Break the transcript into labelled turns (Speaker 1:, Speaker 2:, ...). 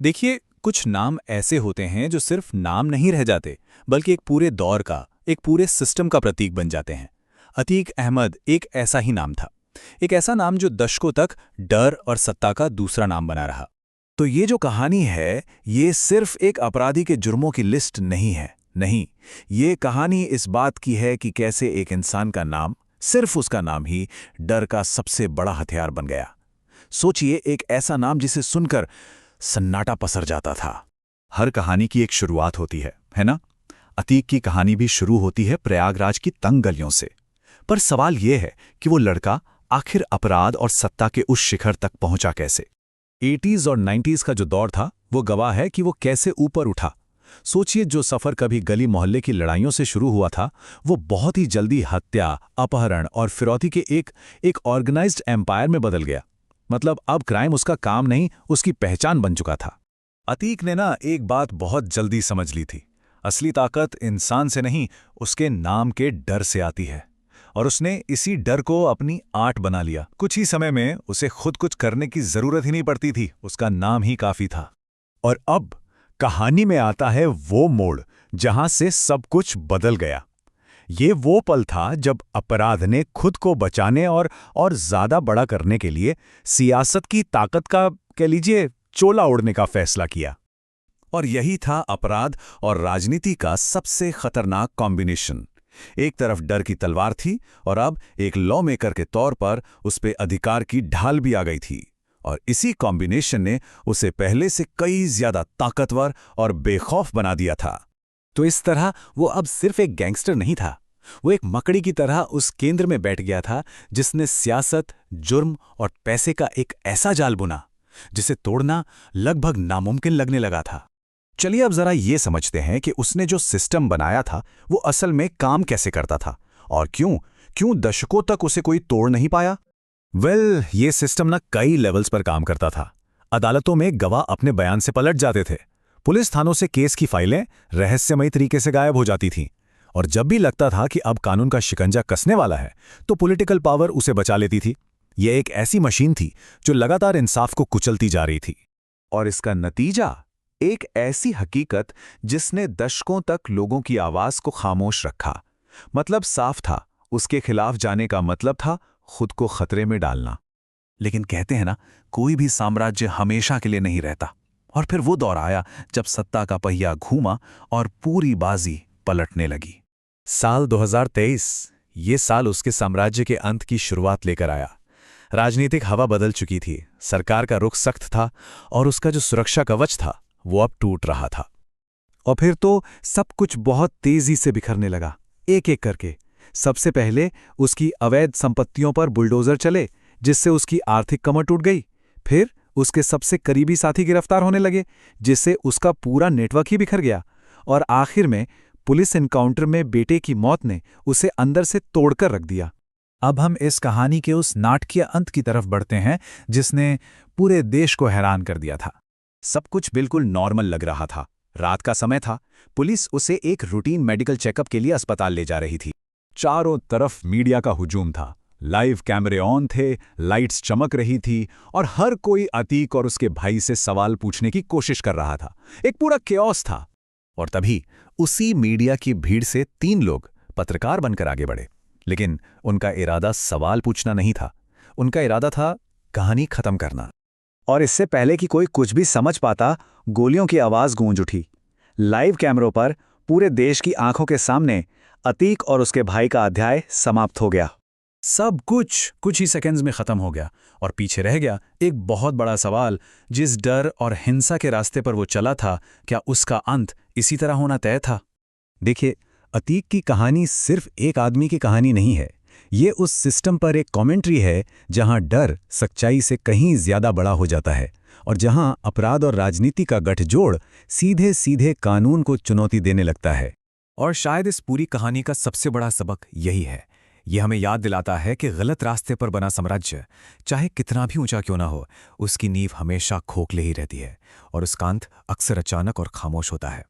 Speaker 1: देखिए, कुछ नाम ऐसे होते हैं जो सिर्फ नाम नहीं रह जाते, बल्कि एक पूरे दौर का, एक पूरे सिस्टम का प्रतीक बन जाते हैं। अतीक अहमद एक ऐसा ही नाम था। एक ऐसा नाम जो दशकों तक डर और सत्ता का दूसरा नाम बना रहा।
Speaker 2: तो ये जो कहानी है, ये सिर्फ एक अपराधी के जुर्मों की लिस्ट नहीं है। नहीं, ये कहानी इस बात की है कि कैसे एक इंसान का नाम, सिर्फ उसका नाम ही, डर का सबसे बड़ा हथियार बन गया। सोचिए, एक ऐसा नाम जिसे सुनकर सन्नाटा पसर जाता था।
Speaker 3: हर कहानी की एक शुरुआत होती है ना? अतीक की कहानी भी शुरू होती है प्रयागराज की तंग गलियों से। पर सवाल यह है कि वो लड़का आखिर अपराध और सत्ता के उस शिखर तक पहुंचा कैसे।
Speaker 2: 80s और 90s का जो दौर था, वो गवाह है कि वो कैसे ऊपर उठा। सोचिए, जो सफर कभी गली मोहल्ले की लड़ाइयों से शुरू हुआ था, वो बहुत ही जल्दी हत्या, अपहरण और फिरौती के एक ऑर्गेनाइज्ड एम्पायर में बदल गया। मतलब अब क्राइम उसका काम नहीं, उसकी पहचान बन चुका था। अतीक ने ना एक बात बहुत जल्दी समझ ली थी। असली ताकत इंसान से नहीं, उसके नाम के डर से आती है। और उसने इसी डर को अपनी आर्ट बना लिया। कुछ ही समय में उसे खुद कुछ करने की जरूरत ही नहीं पड़ती थी, उसका नाम ही काफी था। और अब कहानी में आता है वो मोड़ जहां से सब कुछ बदल गया। ये वो पल था जब अपराध ने खुद को बचाने और ज्यादा बड़ा करने के लिए सियासत की ताकत का, कह लीजिए, चोला ओढ़ने का फैसला किया। और यही था अपराध और राजनीति का सबसे खतरनाक कॉम्बिनेशन। एक तरफ डर की तलवार थी और अब एक लॉ मेकर के तौर पर उस पे अधिकार की ढाल भी आ गई थी। और इसी कॉम्बिनेशन ने उसे पहले से कई ज्यादा ताकतवर और बेखौफ बना दिया था। तो इस तरह वो अब सिर्फ एक गैंगस्टर नहीं था, वो एक मकड़ी की तरह उस केंद्र में बैठ गया था जिसने सियासत, जुर्म और पैसे का एक ऐसा जाल बुना जिसे तोड़ना लगभग नामुमकिन लगने लगा था। चलिए अब जरा ये समझते हैं कि उसने जो सिस्टम बनाया था वो असल में काम कैसे करता था और क्यों दशकों तक उसे कोई तोड़ नहीं पाया। ये सिस्टम ना कई लेवल्स पर काम करता था। अदालतों में गवाह अपने बयान से पलट जाते थे। पुलिस थानों से केस की फाइलें रहस्यमयी तरीके से गायब हो जाती थीं। और जब भी लगता था कि अब कानून का शिकंजा कसने वाला है, तो पॉलिटिकल पावर उसे बचा लेती थी। यह एक ऐसी मशीन थी जो लगातार इंसाफ को कुचलती जा रही थी। और इसका नतीजा एक ऐसी हकीकत जिसने दशकों तक लोगों की आवाज को खामोश रखा। मतलब साफ था, उसके खिलाफ जाने का मतलब था खुद को खतरे में डालना। लेकिन कहते हैं ना, कोई भी साम्राज्य हमेशा के लिए नहीं रहता। और फिर वो दौर आया जब सत्ता का पहिया घूमा और पूरी बाजी पलटने लगी। साल 2023, ये साल उसके साम्राज्य के अंत की शुरुआत लेकर आया। राजनीतिक हवा बदल चुकी थी, सरकार का रुख सख्त था और उसका जो सुरक्षा कवच था वो अब टूट रहा था। और फिर तो सब कुछ बहुत तेजी से बिखरने लगा, एक एक करके। सबसे पहले उसकी अवैध संपत्तियों पर बुलडोजर चले, जिससे उसकी आर्थिक कमर टूट गई। फिर उसके सबसे करीबी साथी गिरफ्तार होने लगे, जिससे उसका पूरा नेटवर्क ही बिखर गया। और आखिर में पुलिस एनकाउंटर में बेटे की मौत ने उसे अंदर से तोड़कर रख दिया। अब हम इस कहानी के उस नाटकीय अंत की तरफ बढ़ते हैं जिसने पूरे देश को हैरान कर दिया था। सब कुछ बिल्कुल नॉर्मल लग रहा था। रात का समय था, पुलिस उसे एक रूटीन मेडिकल चेकअप के लिए अस्पताल ले जा रही थी। चारों तरफ मीडिया का हुजूम था, लाइव कैमरे ऑन थे, लाइट्स चमक रही थी और हर कोई अतीक और उसके भाई से सवाल पूछने की कोशिश कर रहा था। एक पूरा केओस था। और तभी उसी मीडिया की भीड़ से 3 लोग पत्रकार बनकर आगे बढ़े। लेकिन उनका इरादा सवाल पूछना नहीं था, उनका इरादा था कहानी खत्म करना। और इससे पहले कि कोई कुछ भी समझ पाता, गोलियों की आवाज गूंज उठी। लाइव कैमरों पर पूरे देश की आंखों के सामने अतीक और उसके भाई का अध्याय समाप्त हो गया। सब कुछ ही सेकंड्स में खत्म हो गया और पीछे रह गया एक बहुत बड़ा सवाल। जिस डर और हिंसा के रास्ते पर वो चला था, क्या उसका अंत इसी तरह होना तय था? देखिए, अतीक की कहानी सिर्फ एक आदमी की कहानी नहीं है। ये उस सिस्टम पर एक कमेंट्री है जहां डर सच्चाई से कहीं ज्यादा बड़ा हो जाता है और जहां अपराध और राजनीति का गठजोड़ सीधे सीधे कानून को चुनौती देने लगता है। और शायद इस पूरी कहानी का सबसे बड़ा सबक यही है। ये हमें याद दिलाता है कि गलत रास्ते पर बना साम्राज्य, चाहे कितना भी ऊंचा क्यों ना हो, उसकी नींव हमेशा खोखले ही रहती है और उसका अंत अक्सर अचानक और खामोश होता है।